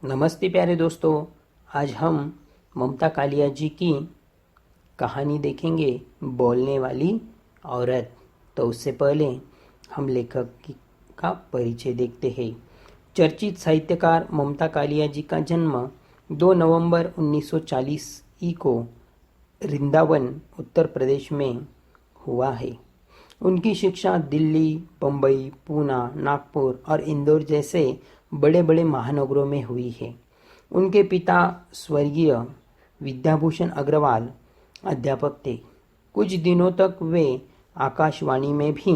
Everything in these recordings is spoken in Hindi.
नमस्ते प्यारे दोस्तों। आज हम ममता कालिया जी की कहानी देखेंगे, बोलने वाली औरत। तो उससे पहले हम का परिचय देखते हैं। चर्चित साहित्यकार ममता कालिया जी का जन्म 2 नवंबर 1940 ई को वृंदावन, उत्तर प्रदेश में हुआ है। उनकी शिक्षा दिल्ली, बम्बई, पूना, नागपुर और इंदौर जैसे बड़े बड़े महानगरों में हुई है। उनके पिता स्वर्गीय विद्याभूषण अग्रवाल अध्यापक थे। कुछ दिनों तक वे आकाशवाणी में भी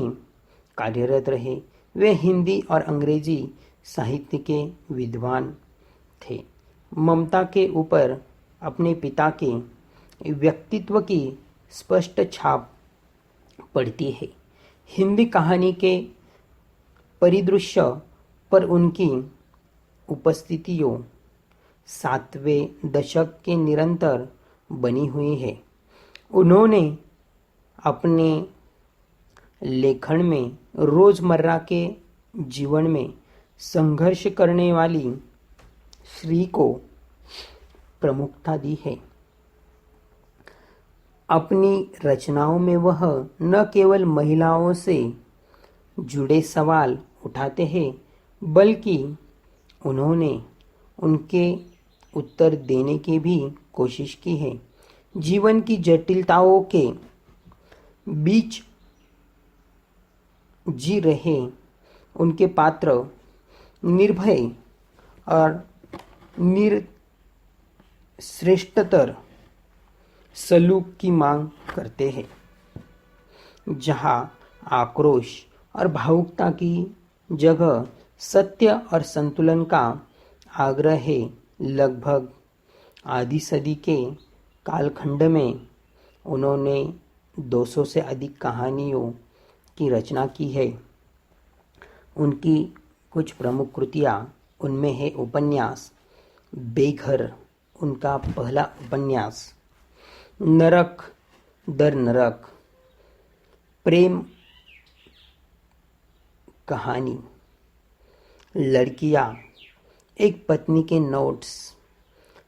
कार्यरत रहे। वे हिंदी और अंग्रेजी साहित्य के विद्वान थे। ममता के ऊपर अपने पिता के व्यक्तित्व की स्पष्ट छाप पड़ती है। हिंदी कहानी के परिदृश्य पर उनकी उपस्थितियों 7वें दशक के निरंतर बनी हुई है। उन्होंने अपने लेखन में रोजमर्रा के जीवन में संघर्ष करने वाली स्त्री को प्रमुखता दी है। अपनी रचनाओं में वह न केवल महिलाओं से जुड़े सवाल उठाते हैं, बल्कि उन्होंने उनके उत्तर देने की भी कोशिश की है। जीवन की जटिलताओं के बीच जी रहे उनके पात्र निर्भय और श्रेष्ठतर सलूक की मांग करते हैं। जहां आक्रोश और भावुकता की जगह सत्य और संतुलन का आग्रह है। लगभग आधी सदी के कालखंड में उन्होंने 200 से अधिक कहानियों की रचना की है। उनकी कुछ प्रमुख कृतियाँ उनमें है उपन्यास बेघर, उनका पहला उपन्यास, नरक दर नरक, प्रेम कहानी, लड़कियां, एक पत्नी के नोट्स,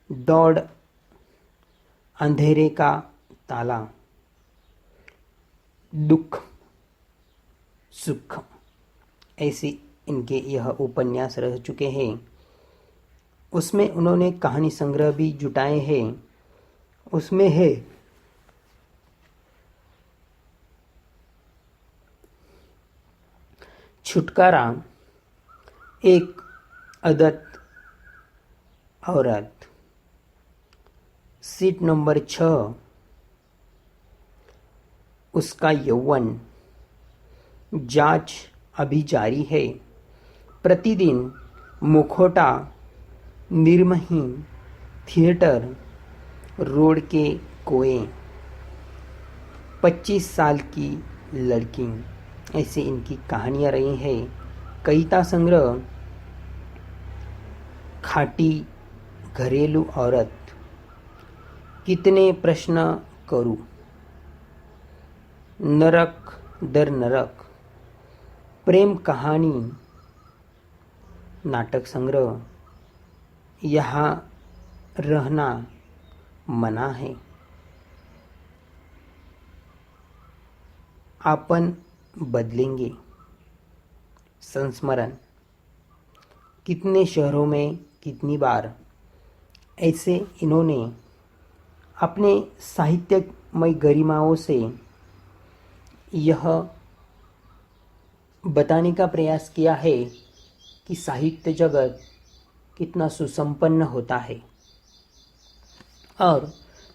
दौड़, अंधेरे का ताला, दुख सुख, ऐसी इनके यह उपन्यास रह चुके हैं। उसमें उन्होंने कहानी संग्रह भी जुटाए हैं। उसमें है छुटकारा, एक अदत औरत, सीट नंबर 6, उसका यौवन, जांच अभी जारी है, प्रतिदिन, मुखौटा, निर्मही, थिएटर रोड के कोए, 25 साल की लड़की, ऐसी इनकी कहानियां रही हैं। कविता संग्रह खाटी घरेलू औरत, कितने प्रश्न करूं, नरक दर नरक, प्रेम कहानी, नाटक संग्रह, यहाँ रहना मना है, आपन बदलेंगे, संस्मरण, कितने शहरों में कितनी बार, ऐसे इन्होंने अपने साहित्यमय गरिमाओं से यह बताने का प्रयास किया है कि साहित्य जगत कितना सुसंपन्न होता है। और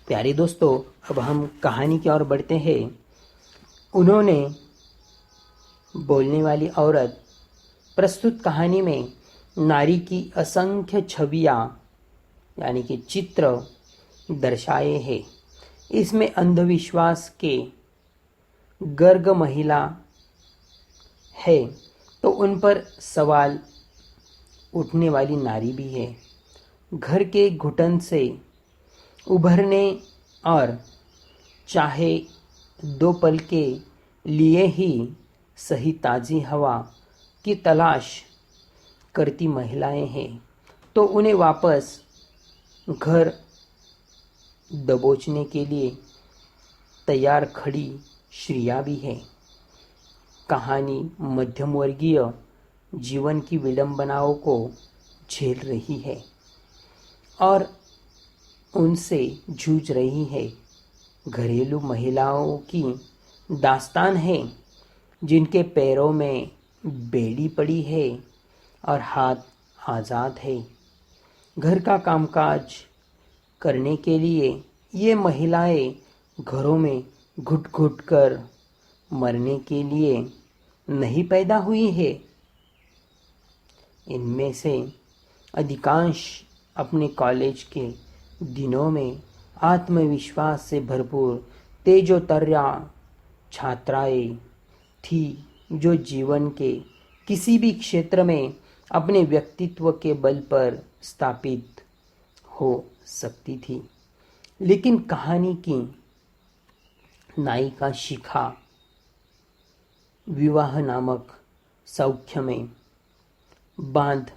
प्यारे दोस्तों, अब हम कहानी की ओर बढ़ते हैं। उन्होंने बोलने वाली औरत प्रस्तुत कहानी में नारी की असंख्य छवियां यानी कि चित्र दर्शाए हैं। इसमें अंधविश्वास के गर्ग महिला है तो उन पर सवाल उठने वाली नारी भी है। घर के घुटन से उभरने और चाहे 2 पल के लिए ही सही ताज़ी हवा की तलाश करती महिलाएं हैं। तो उन्हें वापस घर दबोचने के लिए तैयार खड़ी श्रिया भी है। कहानी मध्यम वर्गीय जीवन की विडंबनाओं को झेल रही है और उनसे जूझ रही है। घरेलू महिलाओं की दास्तान है जिनके पैरों में बेड़ी पड़ी है और हाथ आज़ाद है। घर का कामकाज करने के लिए ये महिलाएं घरों में घुट घुट कर मरने के लिए नहीं पैदा हुई है। इनमें से अधिकांश अपने कॉलेज के दिनों में आत्मविश्वास से भरपूर तेजोतर्रा छात्राएं थी जो जीवन के किसी भी क्षेत्र में अपने व्यक्तित्व के बल पर स्थापित हो सकती थी। लेकिन कहानी की नायिका शिखा विवाह नामक सौख्य में बांध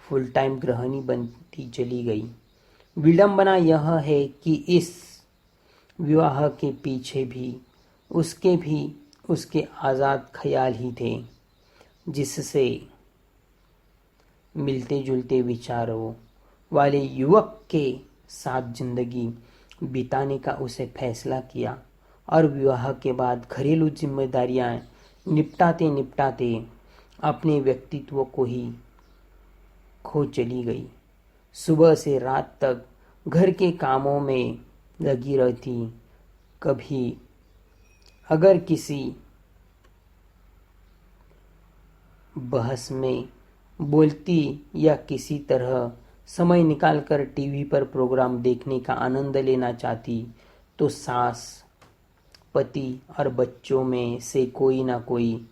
फुल टाइम गृहिणी बनती चली गई। विडंबना यह है कि इस विवाह के पीछे भी उसके आज़ाद ख्याल ही थे, जिससे मिलते जुलते विचारों वाले युवक के साथ जिंदगी बिताने का उसे फैसला किया और विवाह के बाद घरेलू जिम्मेदारियां निपटाते निपटाते अपने व्यक्तित्व को ही खो चली गई। सुबह से रात तक घर के कामों में लगी रहती। कभी अगर किसी बहस में बोलती या किसी तरह समय निकालकर टीवी पर प्रोग्राम देखने का आनंद लेना चाहती तो सास, पति और बच्चों में से कोई ना कोई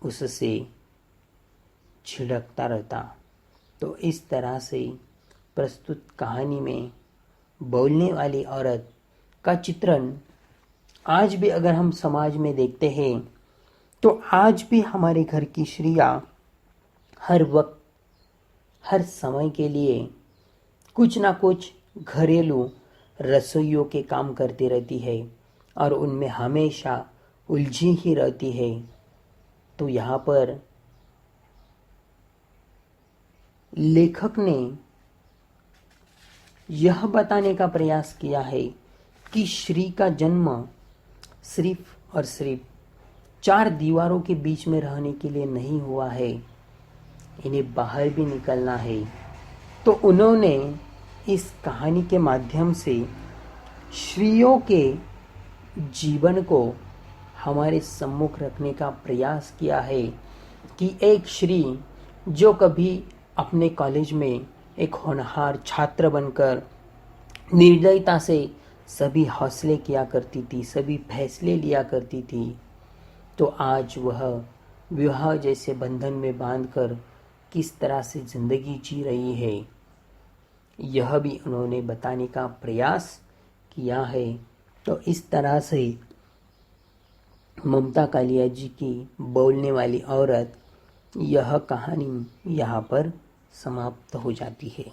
उससे छिड़कता रहता। तो इस तरह से प्रस्तुत कहानी में बोलने वाली औरत का चित्रण आज भी अगर हम समाज में देखते हैं तो आज भी हमारे घर की स्त्रियां हर वक्त हर समय के लिए कुछ ना कुछ घरेलू रसोइयों के काम करती रहती है और उनमें हमेशा उलझी ही रहती है। तो यहाँ पर लेखक ने यह बताने का प्रयास किया है कि श्री का जन्म सिर्फ और सिर्फ चार दीवारों के बीच में रहने के लिए नहीं हुआ है, इन्हें बाहर भी निकलना है। तो उन्होंने इस कहानी के माध्यम से स्त्रियों के जीवन को हमारे सम्मुख रखने का प्रयास किया है कि एक स्त्री जो कभी अपने कॉलेज में एक होनहार छात्र बनकर निर्दयता से सभी हौसले किया करती थी, सभी फैसले लिया करती थी, तो आज वह विवाह जैसे बंधन में बांधकर किस तरह से जिंदगी जी रही है, यह भी उन्होंने बताने का प्रयास किया है। तो इस तरह से ममता कालिया जी की बोलने वाली औरत यह कहानी यहाँ पर समाप्त हो जाती है।